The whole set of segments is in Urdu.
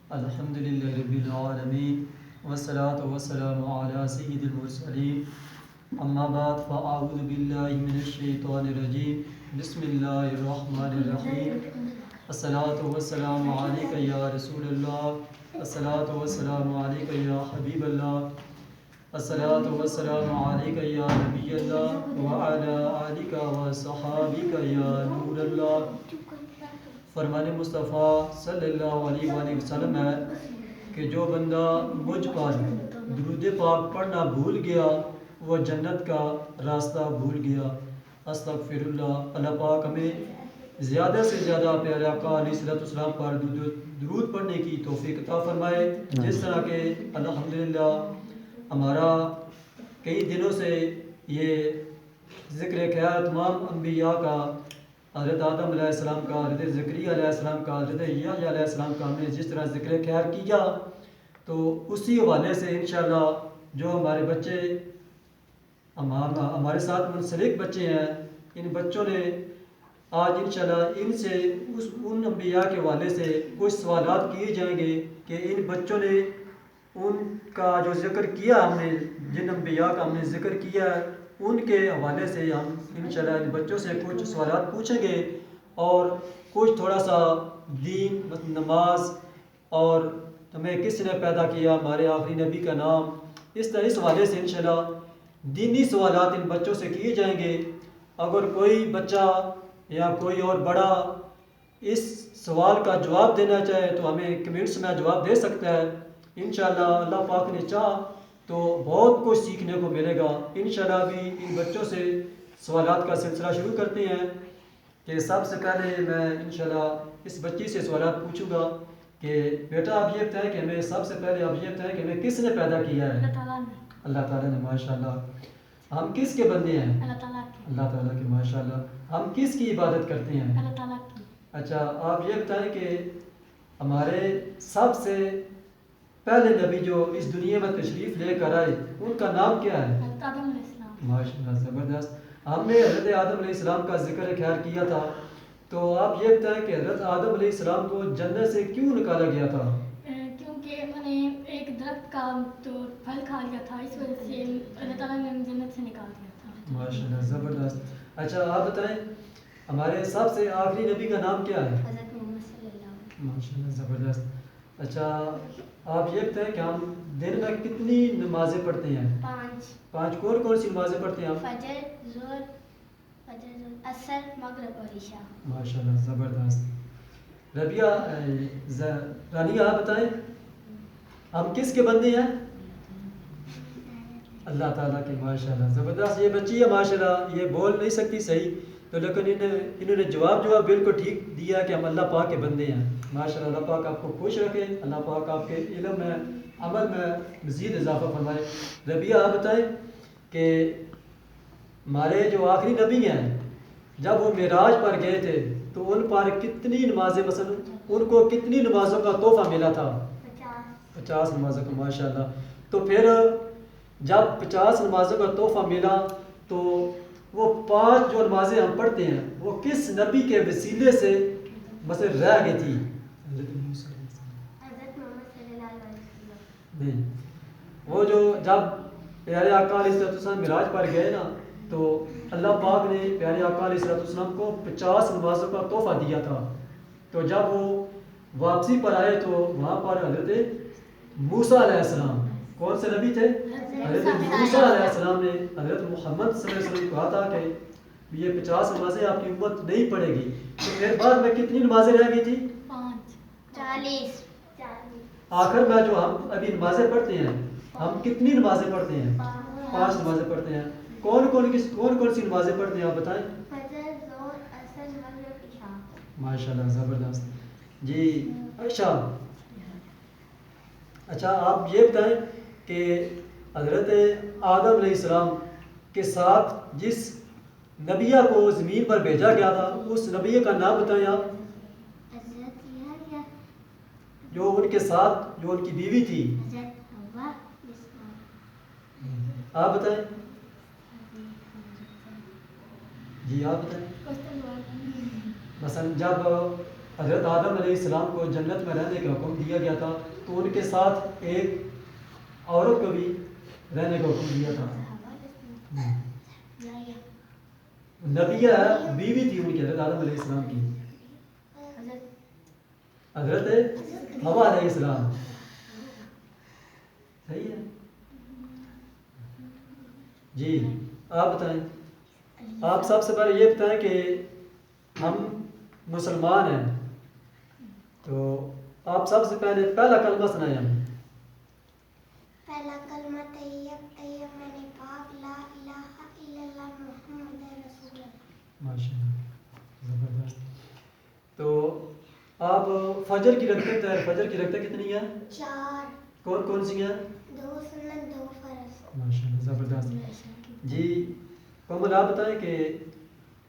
الحمد للہ رب العالمین والصلاة والسلام علی سید المرسلین اما بعد فاعوذ باللہ من الشیطان الرجیم بسم اللہ الرحمن الرحیم الصلاة والسلام علیک یا رسول اللہ الصلاة والسلام علیک یا حبیب اللہ الصلاة والسلام علیک یا نبی اللہ وعلی آلک وصحابک یا نور اللہ۔ فرمان مصطفیٰ صلی اللہ علیہ وآلہ وسلم ہے کہ جو بندہ مجھ پر درود پاک پڑھنا بھول گیا وہ جنت کا راستہ بھول گیا۔ استغفر اللہ۔ اللہ پاک ہمیں زیادہ سے زیادہ پیارے آقا علیہ الصلوۃ والسلام پر درود پڑھنے کی توفیق عطا فرمائے، جس طرح کہ الحمدللہ ہمارا کئی دنوں سے یہ ذکر خیر تمام انبیاء کا، حضرت آدم علیہ السلام کا، حضرت زکریا علیہ السلام کا، حضرت یحییٰ علیہ السلام کا، ہم نے جس طرح ذکر خیر کیا تو اسی حوالے سے انشاءاللہ جو ہمارے بچے ہمارے ساتھ منسلک بچے ہیں، ان بچوں نے آج انشاءاللہ ان سے ان انبیاء کے حوالے سے کچھ سوالات کیے جائیں گے کہ ان بچوں نے ان کا جو ذکر کیا، ہم نے جن انبیاء کا ہم نے ذکر کیا ہے ان کے حوالے سے ہم انشاءاللہ ان بچوں سے کچھ سوالات پوچھیں گے اور کچھ تھوڑا سا دین، نماز اور ہمیں کس نے پیدا کیا، ہمارے آخری نبی کا نام، اس حوالے سے انشاءاللہ دینی سوالات ان بچوں سے کیے جائیں گے۔ اگر کوئی بچہ یا کوئی اور بڑا اس سوال کا جواب دینا چاہے تو ہمیں کمنٹس میں جواب دے سکتا ہے۔ انشاءاللہ اللہ پاک نے چاہا تو بہت کچھ سیکھنے کو ملے گا۔ انشاءاللہ ابھی ان بچوں سے سوالات کا سلسلہ شروع کرتے ہیں کہ سب سے پہلے میں انشاءاللہ اس بچی سے سوالات پوچھوں گا کہ بیٹا آپ یہ بتائیں کہ ہمیں سب سے پہلے آپ یہ بتائیں کہ ہمیں کس نے پیدا کیا ہے؟ اللہ تعالیٰ نے۔ ماشاءاللہ۔ ہم کس کے بندے ہیں؟ اللہ تعالیٰ کے۔ ماشاءاللہ۔ ہم کس کی عبادت کرتے ہیں؟ اللہ تعالیٰ کی۔ اچھا آپ یہ بتائیں کہ ہمارے سب سے پہلے نبی جو اس دنیا میں تشریف لے کر آئے ان کا نام کیا ہے؟ حضرت آدم علیہ السلام۔ ماشاءاللہ، زبردست۔ ہم نے حضرت آدم علیہ السلام کا ذکر خیر کیا تھا، تو آپ یہ بتائیں کہ حضرت آدم علیہ السلام کو جنت سے کیوں نکالا گیا تھا؟ کیونکہ انہوں نے ایک درخت کا تو پھل کھا لیا تھا، اس وجہ سے اللہ تعالیٰ نے جنت سے نکال دیا تھا۔ ماشاءاللہ، زبردست۔ اچھا آپ بتائیں ہمارے سب سے آخری نبی کا نام کیا ہے؟ حضرت محمد صلی اللہ علیہ وسلم۔ ماشاءاللہ، زبردست۔ اچھا آپ یہ بتائیں کہ ہم دن میں کتنی نمازیں پڑھتے ہیں؟ 5۔ کون کون سی نمازیں پڑھتے ہیں ہم؟ فجر، ظہر، عصر، مغرب اور عشاء۔ ماشاءاللہ، زبردست۔ ربیہ رانیہ آپ بتائیں ہم کس کے بندے ہیں؟ اللہ تعالیٰ کے۔ ماشاءاللہ، زبردست۔ یہ بچی ہے ماشاءاللہ، یہ بول نہیں سکتی صحیح تو لیکن انہوں نے جواب بالکل ٹھیک دیا کہ ہم اللہ پاک کے بندے ہیں۔ ماشاءاللہ، اللہ پاک آپ کو خوش رکھے، اللہ پاک آپ کے علم میں، عمل میں مزید اضافہ فرمائے۔ ربیہ آپ بتائیں کہ ہمارے جو آخری نبی ہیں جب وہ معراج پر گئے تھے تو ان پر کتنی نمازیں، مثلا ان کو کتنی نمازوں کا تحفہ ملا تھا؟ 50 نمازوں کا۔ ماشاءاللہ۔ تو پھر جب 50 نمازوں کا تحفہ ملا تو وہ 5 جو نمازیں ہم پڑھتے ہیں وہ کس نبی کے وسیلے سے مثلا رہ گئی تھی؟ حضرت محمد صلی اللہ علیہ وسلم۔ نہیں، وہ جو جب پیارے آقا علیہ السلام معراج پر گئے نا تو اللہ پاک نے پیارے آقا علیہ السلام کو 50 نمازوں کا تحفہ دیا تھا، تو جب وہ واپسی پر آئے تو وہاں پر حضرت موسیٰ علیہ السلام، کون سے نبی تھے؟ حضرت موسیٰ علیہ السلام نے حضرت محمد صلی اللہ علیہ وسلم کو کہا تھا کہ یہ 50 نمازیں آپ کی امت نہیں پڑھے گی، تو پھر بعد میں کتنی نمازیں رہ گئی تھی؟ 40۔ آخر میں جو ہم ابھی نمازیں پڑھتے ہیں ہم کتنی نمازیں پڑھتے ہیں؟ 5 نمازیں پڑھتے ہیں۔ کون کون سی نمازیں پڑھتے ہیں آپ بتائیں؟ فجر، ظہر، عصر، مغرب، عشاء۔ ماشاءاللہ، زبردست۔ جی اچھا آپ یہ بتائیں کہ حضرت آدم علیہ السلام کے ساتھ جس نبیہ کو زمین پر بھیجا گیا تھا اس نبیہ کا نام بتائیں آپ۔ حضرت یحییٰ۔ جو ان کے ساتھ جو ان کی بیوی تھی؟ حضرت حوا۔ آپ بتائیں۔ جی آپ بتائیں۔ مثلا جب حضرت آدم علیہ السلام کو جنت میں رہنے کا حکم دیا گیا تھا، تو ان کے ساتھ ایک عورت کو بھی رہنے کا حکم دیا تھا. نبیہ بیوی تھی ان کی حضرت آدم علیہ السلام کی، حضرت حوا علیہ السلام. صحیح ہے جی. آپ بتائیں، آپ سب سے پہلے یہ بتائیں کہ ہم مسلمان ہیں، تو آپ سب سے پہلے پہلا کلمہ سنائیں ہمیں. پہلا کلمہ طیب میں نے پاک لا الہ الا اللہ محمد رسول اللہ. ماشاء اللہ، زبردست. تو آپ فجر کی رکعت ہے، فجر کی رکعتیں کتنی ہیں؟ 4. کون کون سی ہیں؟ 2 سنت 2 فرض. ماشاء اللہ، زبردست. جی کمل آپ بتائیں کہ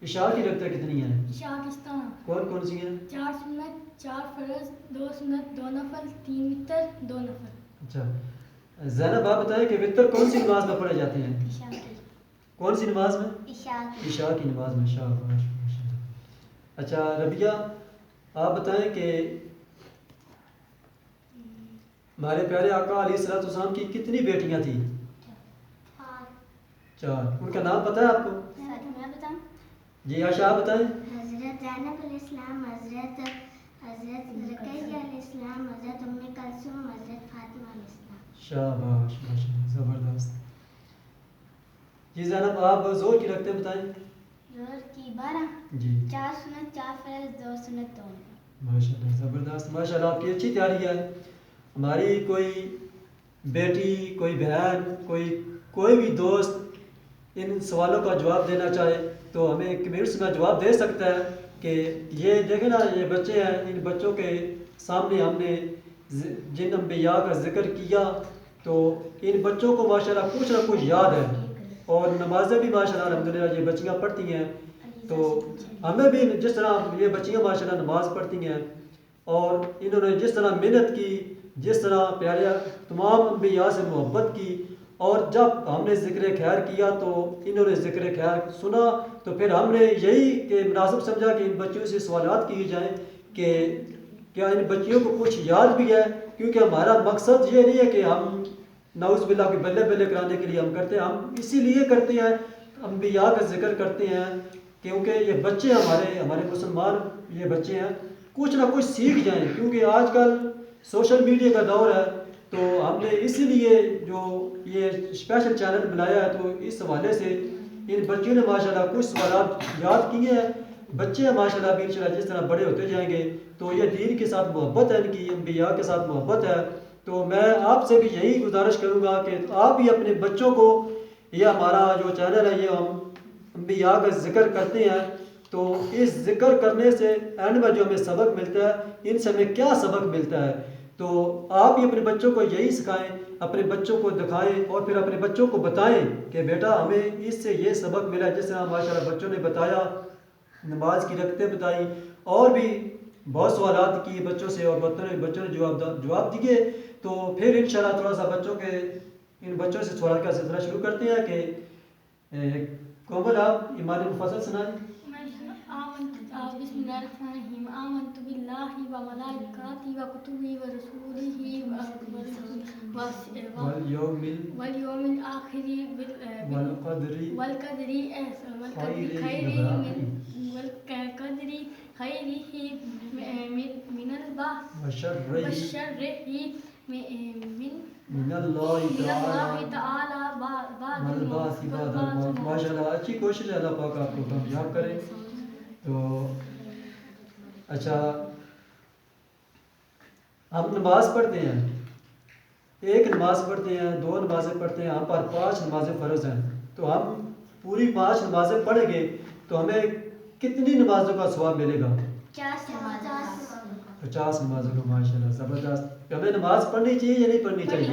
عشاء کی رکعتیں کتنی ہیں؟ عشاء کس طرح؟ کون کون سی ہیں؟ 4 سنت 4 فرض 2 سنت 2 نفل 3 وتر 2 نفل. اچھا زینب آپ بتائیں کہ وتر کون سی نماز میں پڑھے جاتے ہیں؟ عشاء کی. کون سی نماز میں؟ عشاء کی. عشاء کی نماز میں. شاباش. اچھا ربیہ آپ بتائیں کہ ہمارے پیارے آقا علیہ الصلوۃ والسلام کی کتنی بیٹیاں تھیں؟ 4. ان کا نام پتہ ہے آپ کو؟ میں بتاؤں؟ جی عائشہ آپ بتائیں. حضرت زینب علیہ السلام، حضرت رقیہ علیہ السلام، حضرت ام کلثوم، حضرت فاطمہ علیہ السلام. شاباش ماشاء اللہ، زبردست. جی زینب آپ زور کی رکھتے بتائیں. زور کی 12. جی 4 سنت 4 فرض 2 سنت 2 نفل. ماشاء اللہ، زبردست. ماشاء اللہ آپ کی اچھی تیاری ہے. ہماری کوئی بیٹی، کوئی بہن، کوئی بھی دوست ان سوالوں کا جواب دینا چاہے تو ہمیں کمنٹس میں جواب دے سکتا ہے کہ یہ دیکھیں نا یہ بچے ہیں، ان بچوں کے سامنے ہم نے جن انبیاء کا ذکر کیا تو ان بچوں کو ماشاءاللہ کچھ نہ کچھ یاد ہے، اور نمازیں بھی ماشاءاللہ الحمدللہ یہ بچیاں پڑھتی ہیں. تو ہمیں بھی جس طرح یہ بچیاں ماشاءاللہ نماز پڑھتی ہیں اور انہوں نے جس طرح محنت کی، جس طرح پیارے تمام انبیاء سے محبت کی، اور جب ہم نے ذکر خیر کیا تو انہوں نے ذکر خیر سنا، تو پھر ہم نے یہی کہ مناسب سمجھا کہ ان بچیوں سے سوالات کیے جائیں کہ کیا ان بچیوں کو کچھ یاد بھی ہے، کیونکہ ہمارا مقصد یہ نہیں ہے کہ ہم نعوذ باللہ کے بلے بلے کرانے کے لیے ہم کرتے ہیں، ہم اسی لیے کرتے ہیں، انبیاء کا ذکر کرتے ہیں کیونکہ یہ بچے ہمارے مسلمان یہ بچے ہیں کچھ نہ کچھ سیکھ جائیں، کیونکہ آج کل سوشل میڈیا کا دور ہے. تو ہم نے اسی لیے جو یہ اسپیشل چینل بنایا ہے، تو اس حوالے سے ان بچیوں نے ماشاءاللہ کچھ سوالات یاد کیے ہیں. بچے ہیں ماشاءاللہ بھی انشاءاللہ جس طرح بڑے ہوتے جائیں گے تو یہ دین کے ساتھ محبت ہے، ان کی انبیاء کے ساتھ محبت ہے. تو میں آپ سے بھی یہی گزارش کروں گا کہ آپ بھی اپنے بچوں کو، یہ ہمارا جو چینل ہے یہ ہم انبیاء کا ذکر کرتے ہیں، تو اس ذکر کرنے سے اینڈ میں جو ہمیں سبق ملتا ہے، ان سے ہمیں کیا سبق ملتا ہے، تو آپ بھی اپنے بچوں کو یہی سکھائیں، اپنے بچوں کو دکھائیں اور پھر اپنے بچوں کو بتائیں کہ بیٹا ہمیں اس سے یہ سبق ملا. جس طرح ماشاءاللہ بچوں نے بتایا، نماز کی رکعتیں بتائیں اور بھی بہت سوالات کیے بچوں سے، اور بچوں نے جواب دیے. تو پھر انشاءاللہ تھوڑا سا ان بچوں سے سوال کا سلسلہ شروع کرتے ہیں کہ کومل آپ ایمان مفصل سنائیں. بسم اللہ الرحمن الرحیم. آمنت باللہ و ملائکاتہ و کتبہ و رسولہ والیوم الآخر والقدر خیرہ من البعث وشرہ من اللہ تعالی بعد الموت. ماشاءاللہ اچھی کوشش ہے، اللہ پاک آپ کو کامیاب کرے. تو اچھا ہم نماز پڑھتے ہیں، ایک نماز پڑھتے ہیں، 2 نمازیں پڑھتے ہیں، ہم پر 5 نمازیں فرض ہیں. تو ہم پوری 5 نمازیں پڑھیں گے تو ہمیں کتنی نمازوں کا ثواب ملے گا؟ 50 نمازوں کا. ماشاءاللہ زبردست. ہمیں نماز پڑھنی چاہیے یا نہیں پڑھنی چاہیے؟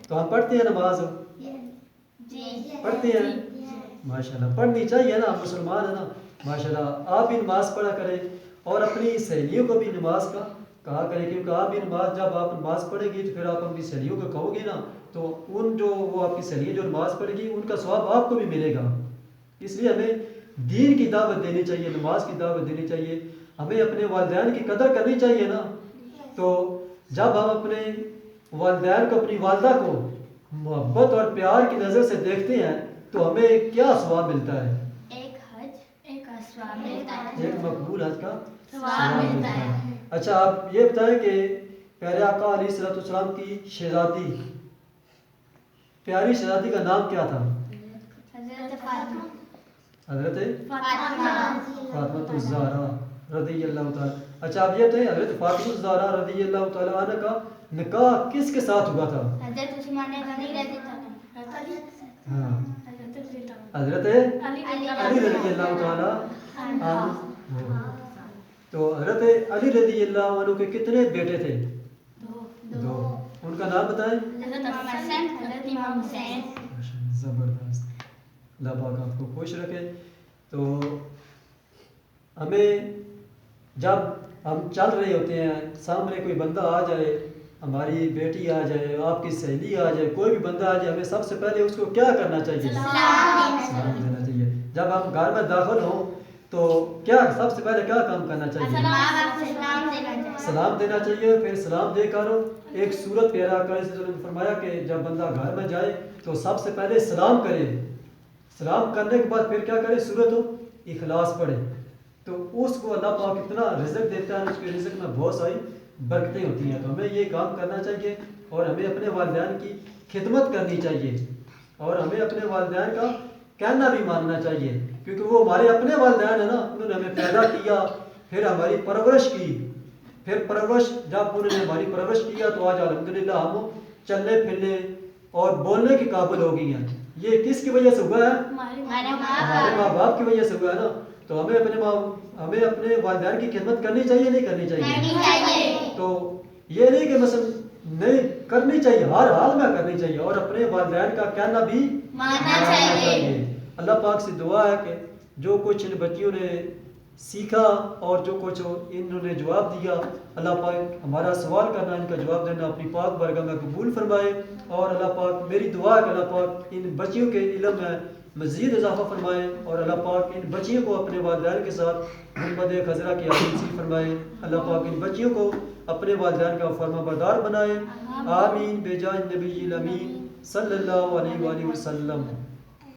تو ہم پڑھتے ہیں نماز؟ پڑھتے ہیں ماشاءاللہ. پڑھنی چاہیے نا، مسلمان ہے نا. ماشاءاللہ آپ بھی نماز پڑھا کریں اور اپنی سہیلیوں کو بھی نماز کا کہا کریں، کیونکہ آپ بھی نماز، جب آپ نماز پڑھیں گی تو پھر آپ اپنی سہیلیوں کو کہو گے نا، تو وہ آپ کی سہیلیاں جو نماز پڑھے گی ان کا ثواب آپ کو بھی ملے گا. اس لیے ہمیں دین کی دعوت دینی چاہیے، نماز کی دعوت دینی چاہیے. ہمیں اپنے والدین کی قدر کرنی چاہیے نا. تو جب ہم اپنے والدین کو، اپنی والدہ کو محبت اور پیار کی نظر سے دیکھتے ہیں تو ہمیں کیا ثواب ملتا ہے؟ ایک ثواب ملتا ہے، ایک مقبول حج کا ثواب ملتا ہے. اچھا آپ یہ بتائیں کہ پیارے آقا علیہ الصلوۃ والسلام کی شہزادی، پیاری شہزادی کا نام کیا تھا؟ حضرت فاطمہ حضرت فاطمہ فاطمہ الزہرا رضی اللہ تعالیٰ. اچھا آپ یہ بتائیں حضرت فاطمہ الزہرا رضی اللہ تعالیٰ عنہ کا نکاح کس کے ساتھ ہوا تھا؟ حضرت عثمان غنی رضی اللہ ہاں حضرت علی رضی اللہ تعالیٰ عنہ. تو حضرت علی رضی اللہ عنہ کے کتنے بیٹے تھے؟ دو. ان کا نام بتائیں. حضرت امام حسین. زبردست، اللہ پاک آپ کو خوش رکھے. تو ہمیں جب ہم چل رہے ہوتے ہیں، سامنے کوئی بندہ آ جائے، ہماری بیٹی آ جائے، آپ کی سہیلی آ جائے، کوئی بھی بندہ آ جائے، ہمیں سب سے پہلے اس کو کیا کرنا چاہیے؟ سلام دینا چاہیے. جب ہم گھر میں داخل ہوں تو کیا سب سے پہلے کیا کام کرنا چاہیے؟ سلام دینا چاہیے. پھر سلام دے کر ایک صورت پیارا آقا علیہ السلام نے فرمایا کہ جب بندہ گھر میں جائے تو سب سے پہلے سلام کرے. سلام کرنے کے بعد پھر کیا کرے؟ سورۃ اخلاص پڑھے. تو اس کو اللہ پاک اتنا رزق دیتا ہے، اس کے رزق میں بہت ساری برکتیں ہوتی ہیں. تو ہمیں یہ کام کرنا چاہیے اور ہمیں اپنے والدین کی خدمت کرنی چاہیے اور ہمیں اپنے والدین کا کہنا بھی ماننا چاہیے، کیونکہ وہ ہمارے اپنے والدین ہیں نا. انہوں نے ہمیں پیدا کیا، پھر ہماری پرورش کی، پھر پرورش جب انہوں نے ہماری پرورش کیا تو آج الحمدللہ ہم چلنے پھرنے اور بولنے کے قابل ہو گئی ہیں. یہ کس کی وجہ سے ہوا ہے؟ ہمارے ماں باپ کی وجہ سے ہوا ہے نا. تو ہمیں اپنے والدین کی خدمت کرنی چاہیے نہیں کرنی چاہیے؟ تو یہ نہیں کہ مثلا نہیں کرنی چاہیے، ہر حال میں کرنی چاہیے اور اپنے والدین کا کہنا بھی ماننا چاہیے. اللہ پاک سے دعا ہے کہ جو کچھ ان بچیوں نے سیکھا اور جو کچھ انہوں نے جواب دیا، اللہ پاک ہمارا سوال کرنا، ان کا جواب دینا اپنی پاک بارگاہ میں قبول فرمائے. اور اللہ پاک میری دعا ہے کہ اللہ پاک ان بچیوں کے علم میں مزید اضافہ فرمائے اور اللہ پاک ان بچیوں کو اپنے والدین کے ساتھ محمد خضرہ کی عظیم نصیب فرمائے. اللہ پاک ان بچیوں کو اپنے والدین کا فرما بردار بنائے. آمین بجاہ نبی الامین صلی اللہ علیہ وآلہ وسلم.